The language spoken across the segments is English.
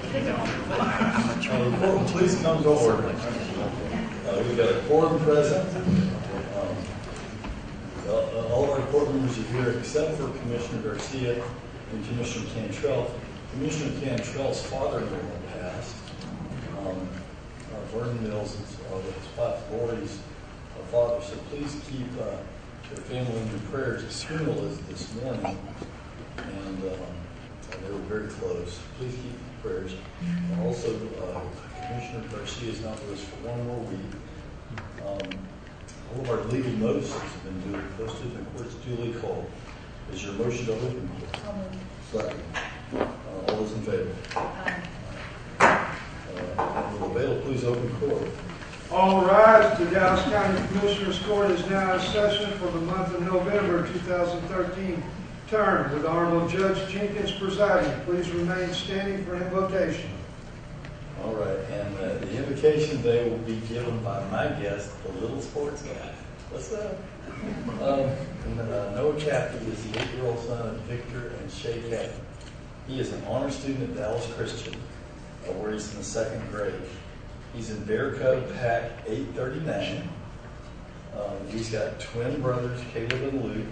Court, please come to order. We've got a quorum present. All of our court members are here except for Commissioner Garcia and Commissioner Cantrell. Commissioner Cantrell's father-in-law passed. Vernon Mills is his wife Lori's father, so please keep their family in your prayers. His funeral is this morning, and they were very close. Please keep your prayers. Also, Commissioner Garcia is not with us for one more week. All of our legal notices have been duly posted and the court's duly called. Is your motion to open court? Second. All those in favor? Will Bailiff please open court? All rise. The Dallas County Commissioners Court is now in session for the month of November 2013 term with Honorable Judge Jenkins presiding. Please remain standing for invocation. All right, and the invocation today will be given by my guest, the little sports guy. What's up? Noah Cappy is the 8-year-old son of Victor and Shay Cappy. He is an honor student at Dallas Christian, where he's in the 2nd grade. He's in Bear Cub Pack 839. He's got twin brothers, Caleb and Luke,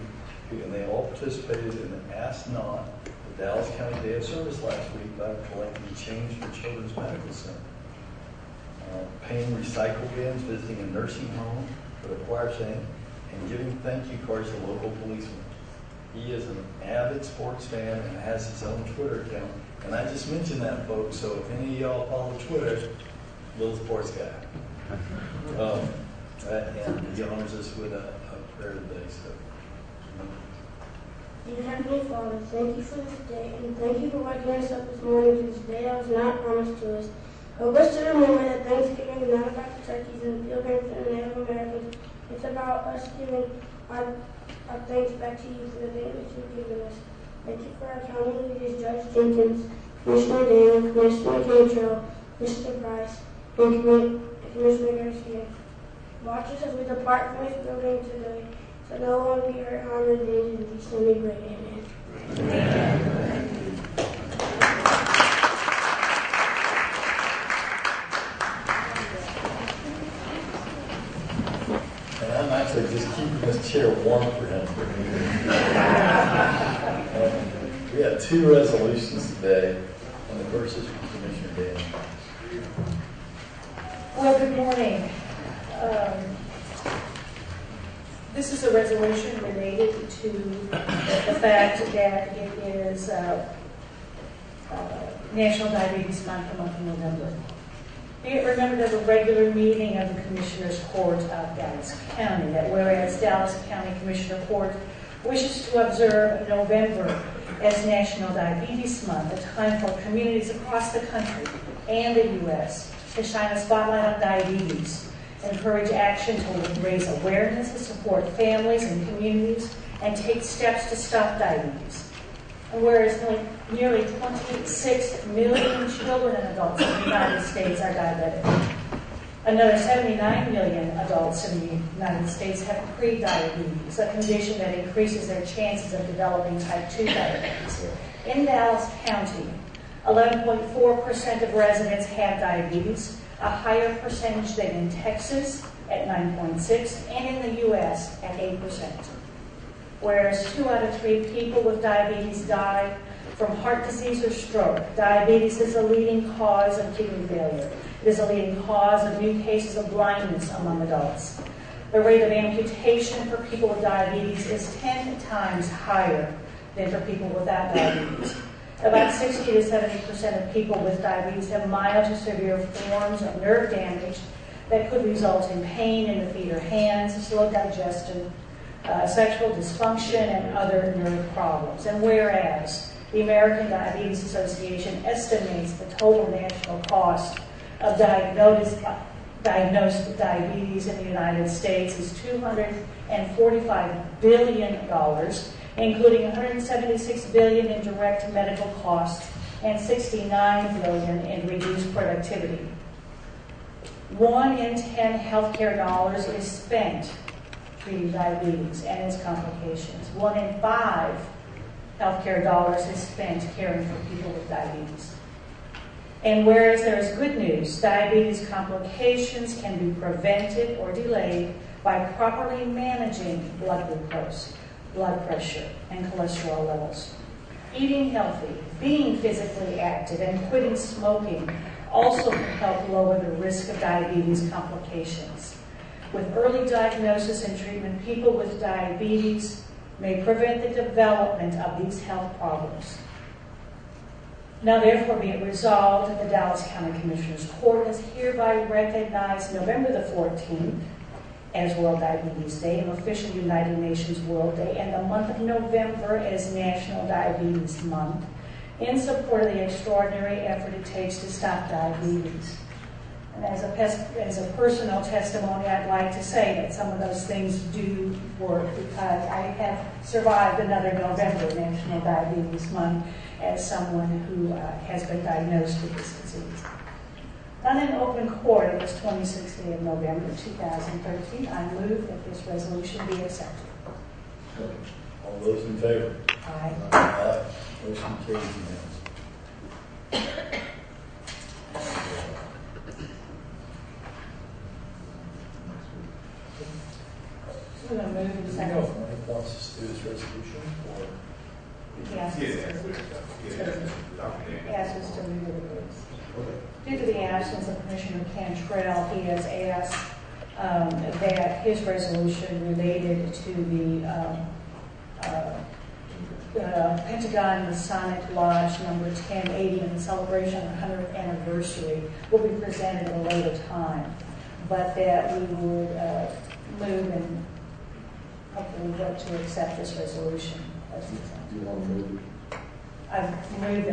and they all participated in the Ask Not, the Dallas County Day of Service last week by collecting change for Children's Medical Center. Paying recycle bins, visiting a nursing home for the choir chain, and giving thank you cards to local policemen. He is an avid sports fan and has his own Twitter account. And I just mentioned that, folks, so if any of y'all follow Twitter, little sports guy. And he honors us with a prayer today. So, Dear Heavenly Father, thank you for this day, and thank you for waking us up this morning to this day that was not promised to us. Help us to remember that Thanksgiving is not about the turkeys and the pilgrims and the Native Americans. It's about us giving our thanks back to you for the things that you've given us. Thank you for our county leaders, Judge Jenkins, Commissioner Dan, Commissioner Cantrell, Mr. Price, and Commissioner Garcia. Watch us as we depart from this building today, so no one will be hurt, harmed, or dangerous. In Jesus' name we pray. Amen. Amen. and I'm actually just keeping this chair warm for him. We have 2 resolutions today, and the first is from Commissioner Dan. Well, good morning. This is a resolution related to the fact that it is National Diabetes Month, the month of November. Be it remembered at a regular meeting of the Commissioners Court of Dallas County that whereas Dallas County Commissioner Court wishes to observe November as National Diabetes Month, a time for communities across the country and the U.S. to shine a spotlight on diabetes, encourage action to raise awareness, to support families and communities, and take steps to stop diabetes. And whereas nearly 26 million children and adults in the United States are diabetic, another 79 million adults in the United States have prediabetes, a condition that increases their chances of developing type 2 diabetes. In Dallas County, 11.4% of residents have diabetes, a higher percentage than in Texas at 9.6%, and in the U.S. at 8%. Whereas 2 out of 3 people with diabetes die from heart disease or stroke. Diabetes is a leading cause of kidney failure. It is a leading cause of new cases of blindness among adults. The rate of amputation for people with diabetes is 10 times higher than for people without diabetes. About 60 to 70% of people with diabetes have mild to severe forms of nerve damage that could result in pain in the feet or hands, slow digestion, sexual dysfunction, and other nerve problems. And whereas the American Diabetes Association estimates the total national cost of diagnosed diabetes in the United States is $245 billion, including $176 billion in direct medical costs and $69 billion in reduced productivity. 1 in 10 healthcare dollars is spent treating diabetes and its complications. 1 in 5 healthcare dollars is spent caring for people with diabetes. And whereas there is good news, diabetes complications can be prevented or delayed by properly managing blood glucose, blood pressure, and cholesterol levels. Eating healthy, being physically active, and quitting smoking also can help lower the risk of diabetes complications. With early diagnosis and treatment, people with diabetes may prevent the development of these health problems. Now therefore be it resolved that the Dallas County Commissioners Court has hereby recognized November the 14th as World Diabetes Day, an official United Nations World Day, and the month of November as National Diabetes Month, in support of the extraordinary effort it takes to stop diabetes. And as a personal testimony, I'd like to say that some of those things do work, because I have survived another November, National Diabetes Month, as someone who has been diagnosed with this disease. Done in open court on this 26th day of November 2013, I move that this resolution be accepted. All those in favor? Aye. Aye. Motion carries unanimously. We're going to move in Do you second. know if Mike wants us to do this resolution, or? Yes. Yes, us to move it. Okay. Due to the absence of Commissioner Cantrell, he has asked that his resolution related to the Pentagon Masonic Lodge number 1080 and the celebration of the 100th anniversary will be presented at a later time, but that we would move and hopefully vote to accept this resolution. Do you want to move it? I move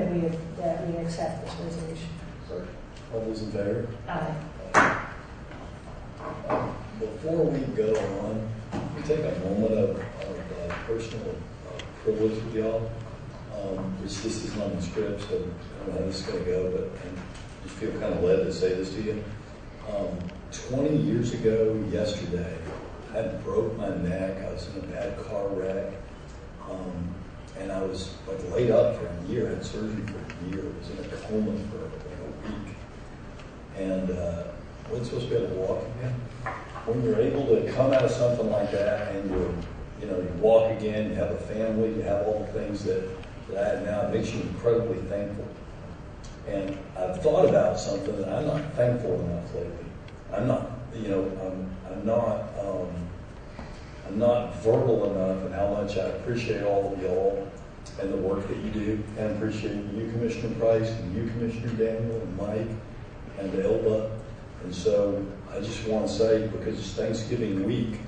that we accept this resolution. Sorry. All those in favor? Aye. Before we go on, we take a moment of personal privilege with y'all. Which this is not in script, so I don't know how this is going to go, but I just feel kind of led to say this to you. 20 years ago yesterday, I broke my neck. I was in a bad car wreck. And I was like laid up for a year. I had surgery for a year. I was in a coma for like a week. And wasn't supposed to be able to walk again. When you're able to come out of something like that and you walk again, you have a family, you have all the things that I have now, it makes you incredibly thankful. And I've thought about something that I'm not thankful enough lately. I'm not verbal enough in how much I appreciate all of y'all and the work that you do, and appreciate you, Commissioner Price, and you, Commissioner Daniel, and Mike, and Elba. And so I just want to say, because it's Thanksgiving week,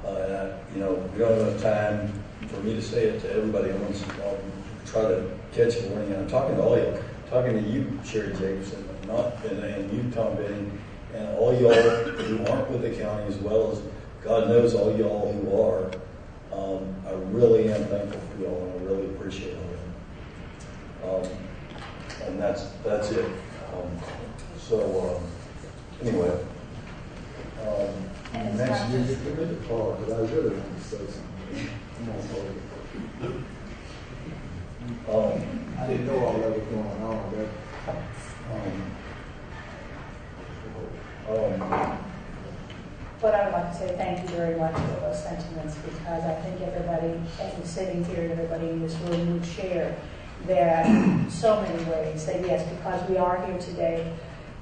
we don't have enough time for me to say it to everybody. I'll try to catch it when I'm talking to all y'all. Talking to you, Sherry Jacobson, and you, Tom Benning, and all y'all who aren't with the county, as well as God knows all y'all who are. I really am thankful for y'all, and I really appreciate all of them. And that's it. Anyway. And it's Next, not you just- give me the call, because I really want to say something. Come on, Cody. I didn't know all that was going on. But I would like to say thank you very much for those sentiments, because I think everybody, as we're sitting here, everybody in this room would share that so many ways, that yes, because we are here today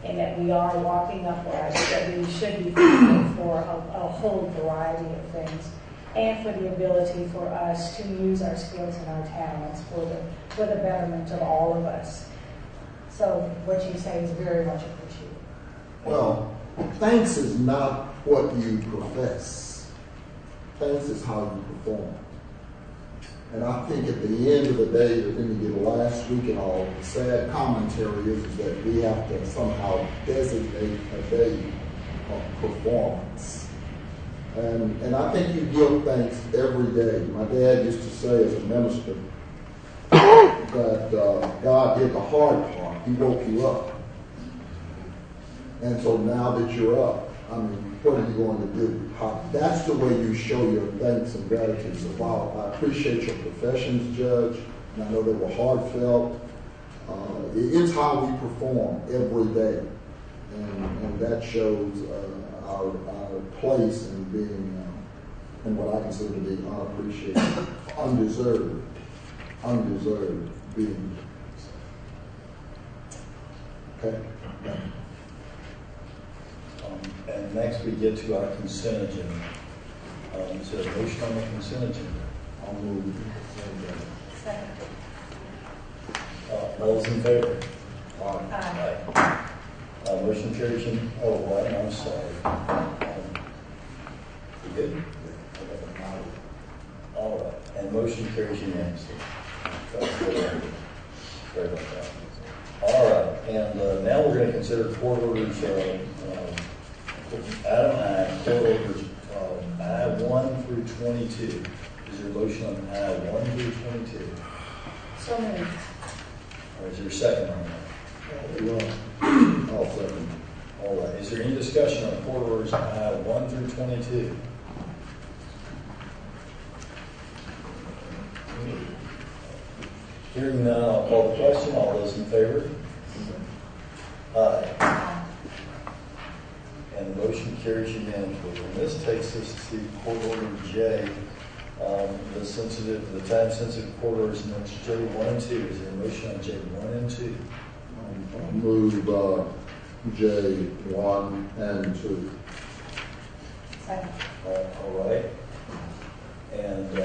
and that we are walking upright, that we should be thankful for a whole variety of things, and for the ability for us to use our skills and our talents for the betterment of all of us. So what you say is very much appreciated. Well, thanks is not what you profess. Thanks is how you perform. And I think at the end of the day, the thing you did last week and all, the sad commentary is that we have to somehow designate a day of performance. And I think you give thanks every day. My dad used to say as a minister that God did the hard part. He woke you up. And so now that you're up, I mean, what are you going to do? That's the way you show your thanks and gratitude. So while I appreciate your professions, Judge, and I know they were heartfelt, It's how we perform every day, and that shows our place in being in what I consider to be unappreciated, undeserved being. Okay. And next we get to our consent agenda. Is there a motion on the consent agenda? I'll move. Second. All those in favor? Aye. Motion carries. I'm sorry. You good? All right. And motion carries unanimously. Sorry about that. All right. And now we're going to consider court orders. Item I, court orders I-1 through 22. Is there a motion on I-1 through 22? So moved. Or is there a second on that? I'll second. All right. Is there any discussion on court orders I-1 through 22? Hearing none, I'll call the question. All those in favor? Aye. And the motion carries unanimously. And this takes us to court order J, the time-sensitive court orders, and that's J1 and 2. Is there a motion on J1 and 2? I'll move J1 and 2. Second. All right. And is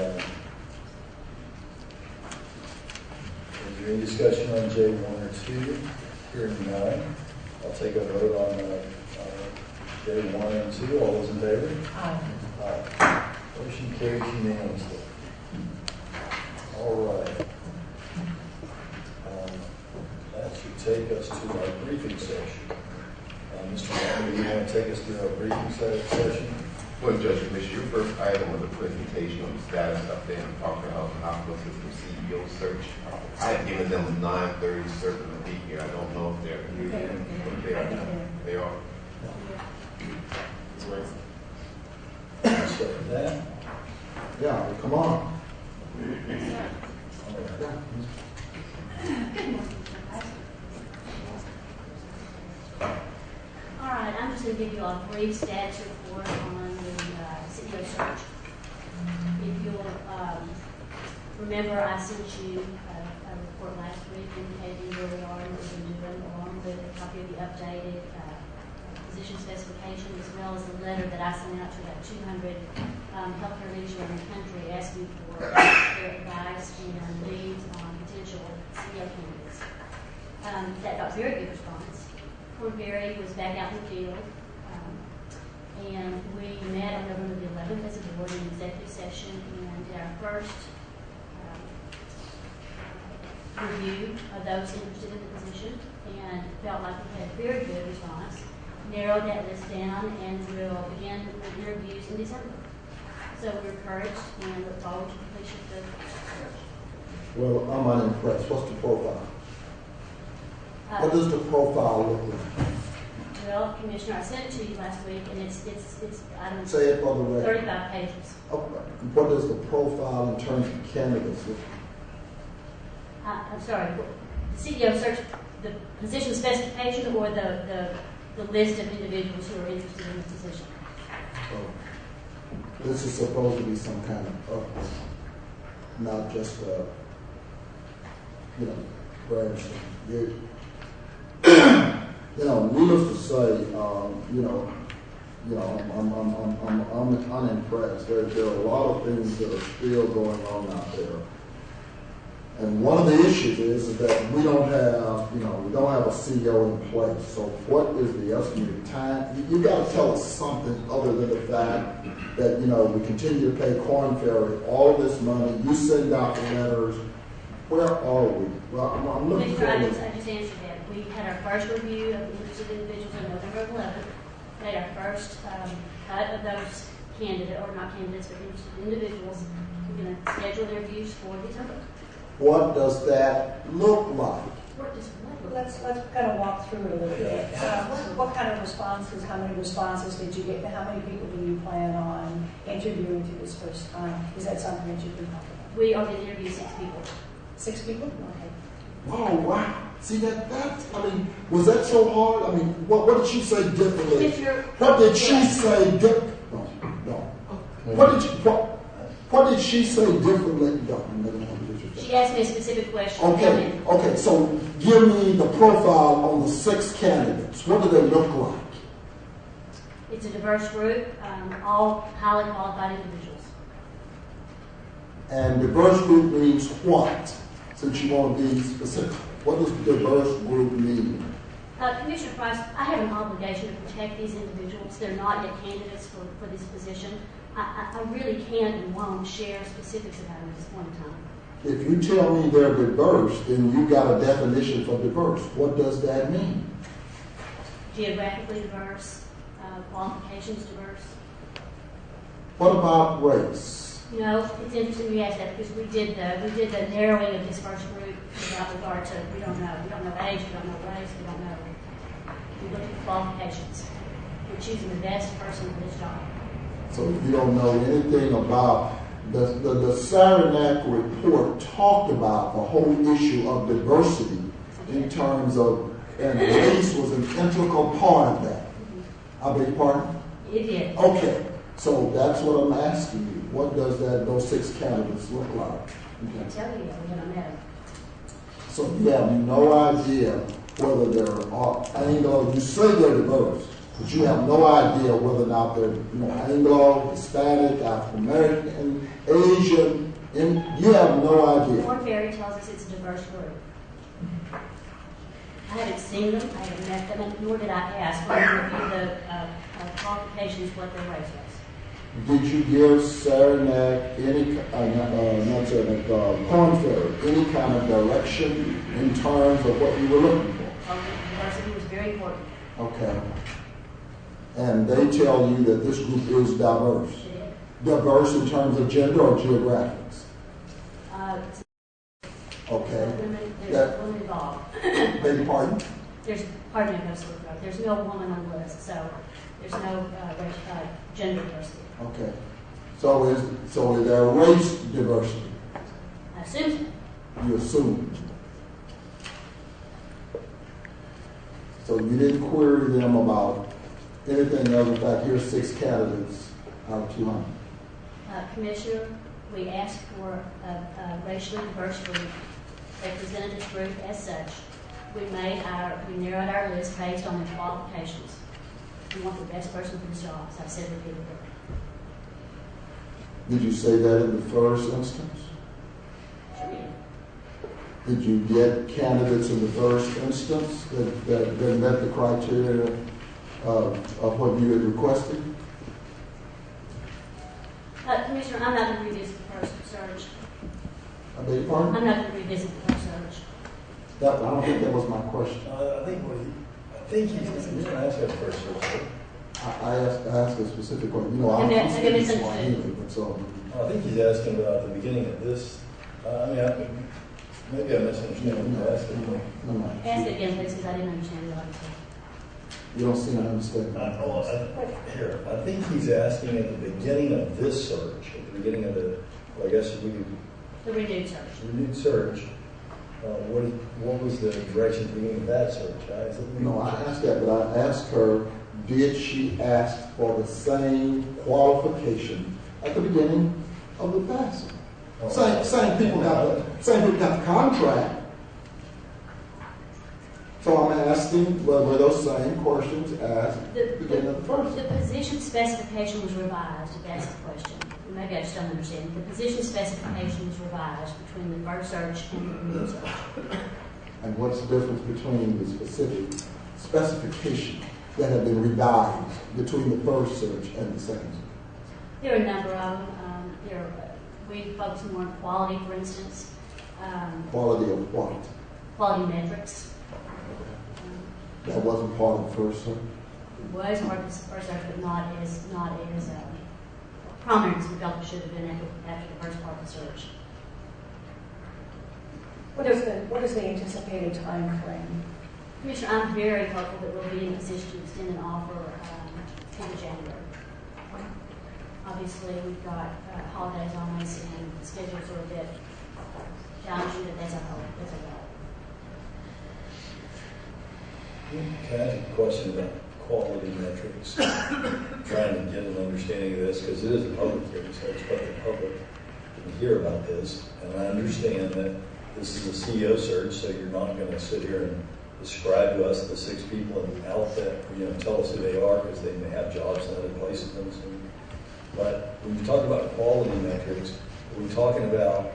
there any discussion on J1 or 2? Hearing none, I'll take a vote on J1 and 2. All those in favor? Aye. Aye. Motion carries unanimously. All right. That should take us to our briefing session. Mr. Martin, do you want to take us through our briefing session? Well, Judge Commissioner, your first item was a presentation on the status update on Parker Health and Hospital System CEO search. I had given them a 9:30 certain to be here. I don't know if they're here yet, but they are. They are. So that. Yeah, come on. All right. All right, I'm just going to give you a brief status report on the CEO search. If you'll remember, I sent you a report last week indicating where we are and what we're doing, along with a copy of the updated position specification, as well as a letter that I sent out to about 200 healthcare leaders around the country asking for their advice and leads on potential CEO candidates. That got very good response. Cornberry was back out in the field, and we met on November the 11th as a board in executive session and did our first review of those interested in the position, and felt like we had a very good response. Narrowed that list down, and we'll begin the interviews in December. So we're encouraged and look forward to completion of the search. Well, I'm unimpressed. What's the profile? What does the profile look like? Well, Commissioner, I sent it to you last week, and it's I don't Say it for the record. 35 pages. Okay. What does the profile in terms of candidates look like? I'm sorry, the CEO search, the position specification, or the list of individuals who are interested in the position? Oh. This is supposed to be some kind of update, not just branch thing. Needless to say, I'm unimpressed. There are a lot of things that are still going on out there. And one of the issues is that we don't have a CEO in place. So what is the estimated time? You got to tell us something other than the fact that, we continue to pay Korn Ferry all this money. You send out the letters. Where are we? Well, I'm looking for I just answered that. We had our first review of interested individuals on November 11th. We had our first cut of those candidates, or not candidates, but interested individuals. We're going to schedule their reviews for December. What does that look like? Let's kind of walk through it a little bit. What kind of responses, how many responses did you get? How many people do you plan on interviewing through this first time? Is that something that you've been talking about? We are going to interview 6 people. 6 people? Okay. Oh, wow. See, I mean, was that so hard? I mean, what did she say differently? What did she say differently? No. What did she say differently? She asked me a specific question. Okay, so give me the profile on the 6 candidates. What do they look like? It's a diverse group, all highly qualified individuals. And diverse group means what? Since you want to be specific. What does diverse group mean? Commissioner Price, I have an obligation to protect these individuals. They're not yet candidates for this position. I really can't and won't share specifics about them at this point in time. If you tell me they're diverse, then you got a definition for diverse. What does that mean? Geographically diverse, qualifications diverse. What about race? You know, it's interesting you ask that because we did the narrowing of this first group without regard to we don't know age, we don't know race, we don't know. We look at qualifications. We're choosing the best person for this job. So you don't know anything about the Saranac report talked about the whole issue of diversity in terms of, and race was an integral part of that. I beg your pardon? It did. Okay, so that's what I'm asking you. What does those 6 candidates look like? I can't tell you what I know. So you have no idea whether they're Anglo. You say they're diverse, but you have no idea whether or not they're Anglo, Hispanic, African American, Asian. You have no idea. Korn Ferry tells us it's a diverse group. I haven't seen them, I haven't met them, and nor did I ask when we reviewed the qualifications what their race was. Did you give Saranac Korn Ferry any kind of direction in terms of what you were looking for? Diversity was very important. Okay. And they tell you that this group is diverse. Diverse in terms of gender or geographics? Okay. There's women involved. Beg your pardon? There's no woman on the list, so there's no gender diversity. Okay. So is there race diversity? I assume so. You assume. So you didn't query them about anything other than fact, here's 6 candidates out of 200. Commissioner, we asked for a racially diverse group. They presented this group as such. We narrowed our list based on their qualifications. We want the best person for the job, as I've said repeatedly. Did you say that in the first instance? Sure did. Did you get candidates in the first instance that met the criteria of what you had requested? Commissioner, I'm not going to revisit the first search. I beg your pardon? I'm not going to revisit the first search. I don't think that was my question. I think he's going to ask that first search. I asked a specific one. I'm speaking Swahili, but so. I think he's asking about the beginning of this. Maybe I misunderstood what you asked. No. Ask it again, please, because I didn't understand what you said. You don't seem to understand. I think he's asking at the beginning of this search, at the beginning of the renewed search. Renewed search. What was the direction at the beginning of that search? No, I asked that, but I asked her, did she ask for the same qualification at the beginning of the passing? Same people got the contract. So I'm asking were those same questions asked at the beginning of the first? The position specification was revised, if that's the question. Maybe I just don't understand. The position specification was revised between the first search and the renewed search. And what's the difference between the specific specification that have been revised between the first search and the second search? There are a number of them. We focus more on quality, for instance. Quality of what? Quality metrics. That wasn't part of the first search? It was part of the first search, but not as prominent as we felt it should have been after the first part of the search. What is the anticipated time frame? Commissioner, I'm very hopeful that we'll be in a position to extend an offer to January. Obviously, we've got holidays on us and schedules are a bit challenging, but that's a goal. Can I ask a question about quality metrics? Trying to get an understanding of this, because it is a public hearing, so it's public can hear about this. And I understand that this is a CEO search, so you're not going to sit here and describe to us the 6 people in the outfit, tell us who they are, because they may have jobs in other places. But when you talk about quality metrics, are we talking about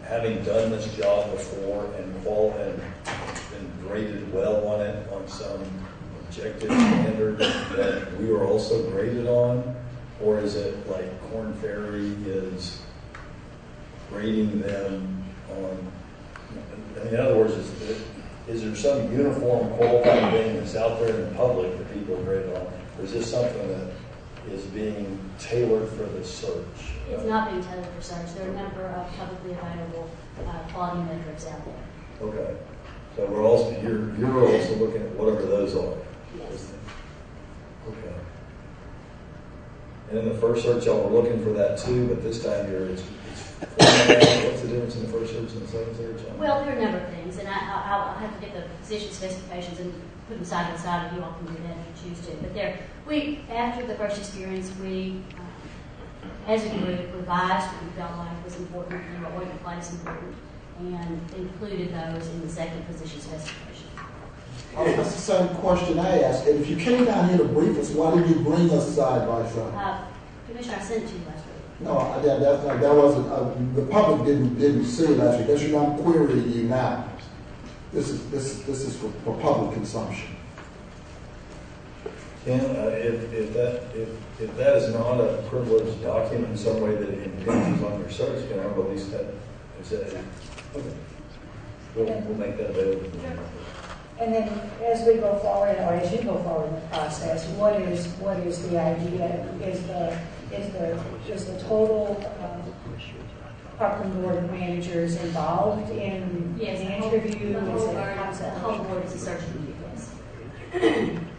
having done this job before and been graded well on it on some objective standard that we were also graded on? Or is it like Korn Ferry is grading them on, in other words, is there some uniform qualifying thing that's out there in the public that people are graded on? Or is this something that is being tailored for the search? It's not being tailored for search. There are a number of publicly available quality metrics out there. Okay. So you're also looking at whatever those are? Yes. Okay. And in the first search, y'all were looking for that too, but this time it's what's the difference in the first search and the second search? Well, there are a number of things, and I'll have to get the position specifications and put them side by side, and you all can do that if you choose to. But after the first experience, we, as a group, revised what we felt like was important, and what we applied is important, and included those in the second position specification. Oh, that's the same question I asked. And if you came down here to brief us, why did you bring us side by side? Commissioner, I sent it to you last week. No, that wasn't. The public didn't see it last week. That's why I'm querying you now. This is for public consumption. Ken, if that is not a privileged document in some way that it impinges on your search, can I release that? Is that okay? We'll make that available. And then as we go forward, or as you go forward in the process, what is the idea? Is the total Parkland Board of Managers involved in the interview? The whole board is a search committee, yes.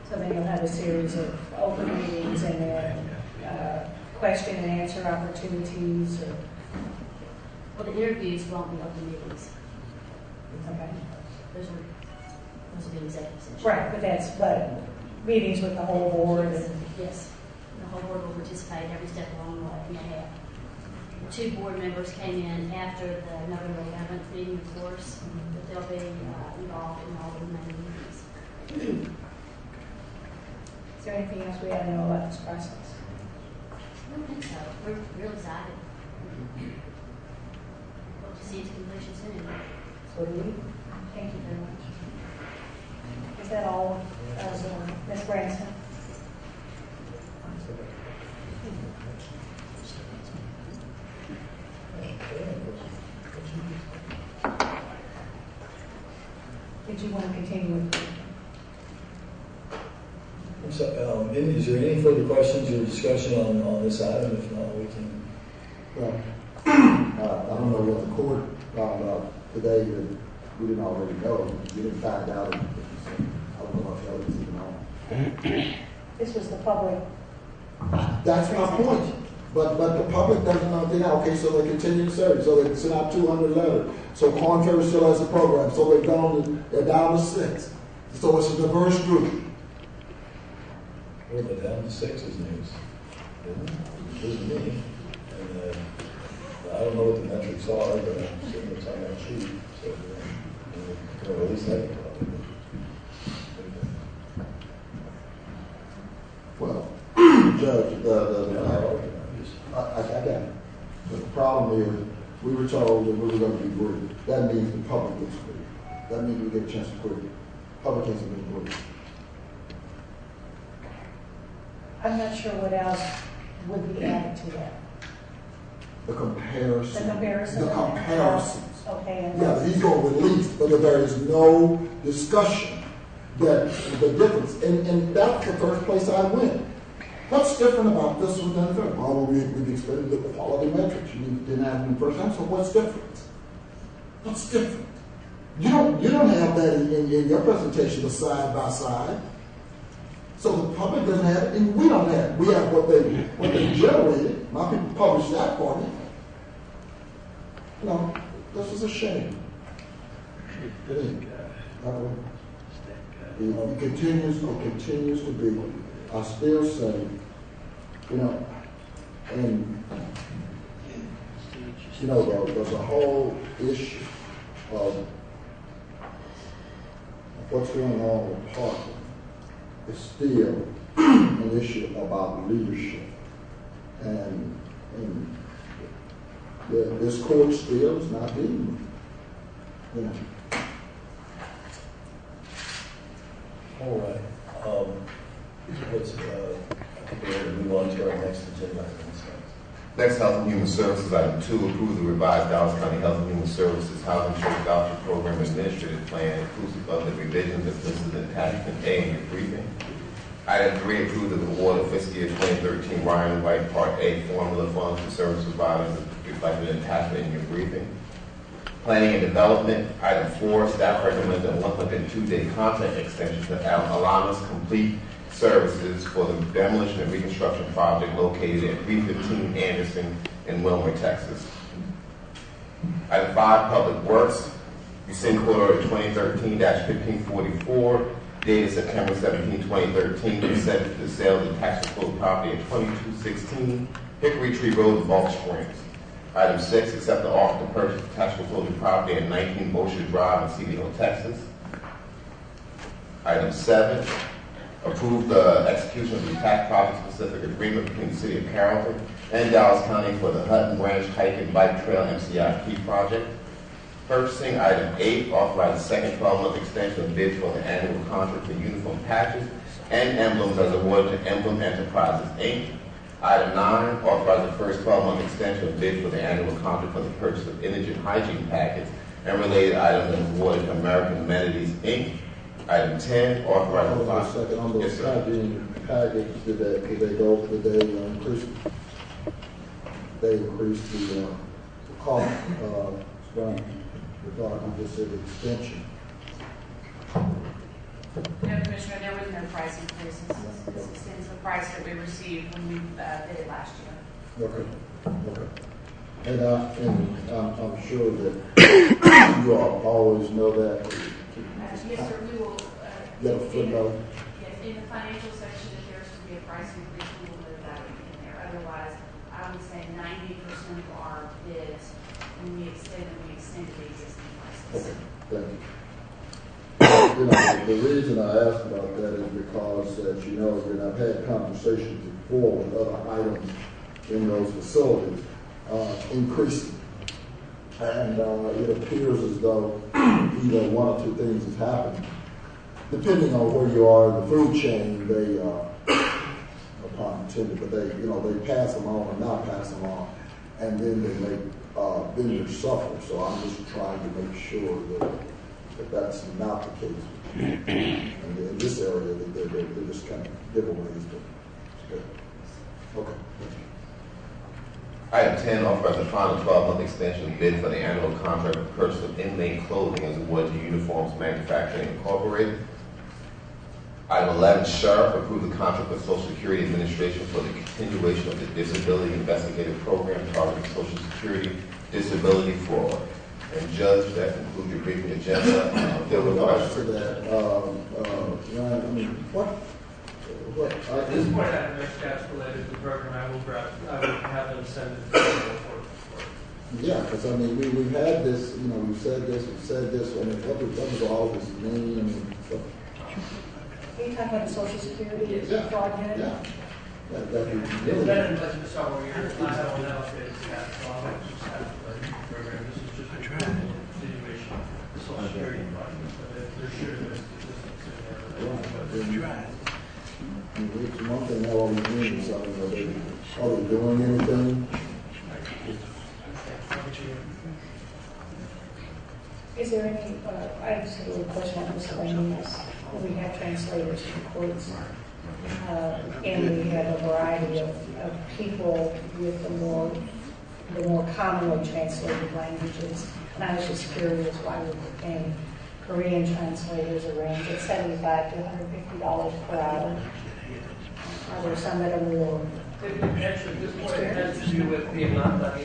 So then you'll have a series of open meetings and then question and answer opportunities. Well, the interviews won't be open meetings. Okay. Those will be executive session. Right, but meetings with the whole board. Yes, the whole board will participate every step along the way. And they have 2 board members came in after the November 11th meeting, of course, but they'll be involved in all the remaining meetings. Is there anything else we ought to know about this process? I don't think so. We're real excited. Hope to see its completion soon. So do we. Thank you very much. Is that all, Ms. Branson? Did you want to continue with? So, is there any further questions or discussion on this item? If not, we can. Well, I don't know what the court found out today that we didn't already know. We didn't find out. I don't know if the others even know. This was the public. That's my point. But the public doesn't know anything. Okay, so they continue to search. So they sent out 200 letters. So Korn Ferry still has a program. So they're down to 6. So it's a diverse group. Well, but down to 6 is news. It isn't me. And I don't know what the metrics are, but I'm sitting it's on that sheet. So we'll release that. Well, Judge, I got it. But the problem is, we were told that we were going to be briefed. That means the public gets briefed. That means we get a chance to brief. Public hasn't been briefed. I'm not sure what else would be added to that. The comparison. The comparison? The comparisons. Okay. Yeah, he's going to release, but there is no discussion that the difference. And that's the first place I went. What's different about this one than that? Well, we expected the quality metrics. You didn't have them first time, so what's different? What's different? You don't have that in your presentation of side by side. So the public doesn't have it, and we don't have it. We have what they generated. My people published that for me. This is a shame. it continues to be, I still say, you know, and, you know, there's a whole issue of what's going on with Parkland. It's still an issue about leadership. And this court still is not dealing with it. You know. All right. Let's be able to move on to our next agenda item. Next, Health and Human Services, item 2, approve the revised Dallas County Health and Human Services Housing Choice Voucher Program Administrative Plan, inclusive of the revisions as listed in attachment A in your briefing. Item 3, approve the award of fiscal year 2013 Ryan White Part A formula funds for service providers reflected in attachment in your briefing. Planning and Development, item 4, staff recommends a 102-day contract extension to Alana's Complete Services for the demolition and reconstruction project located at 315 Anderson in Wilmer, Texas. Item 5, Public Works, rescind court order 2013-1544, dated September 17, 2013, consent to the sale of the tax foreclosed property at 2216 Hickory Tree Road, Balch Springs. Item 6, accept the offer to purchase the tax foreclosed property at 19 Bosher Drive in City Hill, Texas. Item 7, approve the execution of the tax project-specific agreement between the City of Carrollton and Dallas County for the Hutton Branch Hike and Bike Trail MCIP project. Purchasing, item 8, authorize the second 12-month extension of bid for the annual contract for uniform patches and emblems as awarded to Emblem Enterprises, Inc. Item 9, authorize the first 12-month extension of bid for the annual contract for the purchase of indigent hygiene packets and related items as awarded to American Amenities, Inc. Item 10, authorize the Hold on a second, on those hygiene packets, did they go, did they increase the cost, regarding this extension? No, Commissioner, there was no price increase. This extends the price that we received when we did it last year. Okay. And I'm sure that you all always know that. Yes, sir, we will. Get a footnote. Yes, in the financial section, if there's to be a price increase, we will move that in there. Otherwise, I would say 90% of our bids, when we extend them, we extend the existing prices. Okay, thank you. You know, the reason I asked about that is because, as you know, I've had conversations before with other items in those facilities increasing. And it appears as though either one or two things has happened. Depending on where you are in the food chain, they, upon intended, but they pass them on or not pass them on, and then they make vendors suffer. So I'm just trying to make sure that that's not the case. And in this area, they're just kind of giveaways. But okay. Item 10, authorize the final 12-month extension bid for the annual contract for purchase of inmate clothing as awarded to Uniforms Manufacturing Incorporated. Item 11, Sheriff, approve the contract with Social Security Administration for the continuation of the Disability Investigative Program targeting Social Security disability fraud. And Judge, that concludes your briefing agenda. There was to that, Ryan, I mean, At this point, I have no steps related to the program. I will have them send it to the report. yeah, because I mean, we've had this, we've said this, I mean, what does all this mean? I mean, so, Are you talking about the Social Security fraud unit? yeah. It's been in place for several years. I don't know if it's got a just have the program. This is just a continuation of the Social Security fund. But there should have been statistics in there. It's one thing how all these meetings are they doing anything? Is there any, I just have a little question on miscellaneous. We have translators in courts, and we have a variety of people with the more commonly translated languages. And I was just curious why we're paying Korean translators a range at $75 to $150 per hour. Are there some that are more? Actually, this point has to do with the amount of money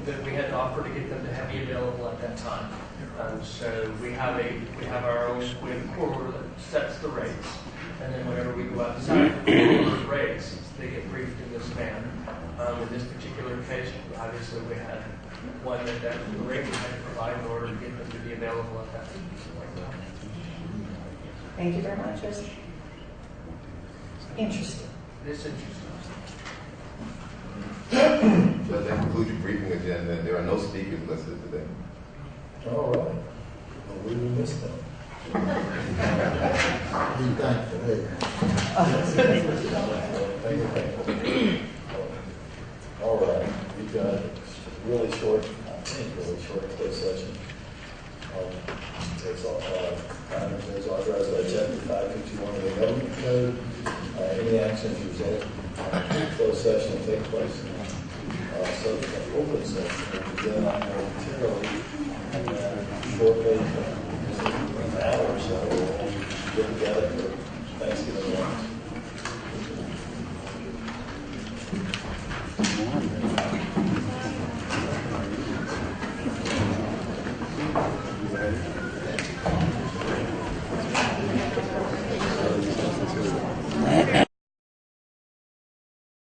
that we had to offer to get them to be available at that time. So we have our own, we have a court order that sets the rates. And then whenever we go outside of the court order rates, they get briefed in this manner. In this particular case, obviously we had one that the rate we had to provide in order to get them to be available at that point. Thank you very much. That's interesting. It's interesting. So that concludes your briefing agenda. There are no speakers listed today. All right. Well, we will miss them. Be thankful, hey. All right, we've got a really short, really short closed session. Takes all, time is authorized by chapter 551 of the government code. Any actions resulting in closed session will take place in subsequent open session. We'll begin momentarily, shortly, an hour or so, we'll get together for Thanksgiving lunch. Ready?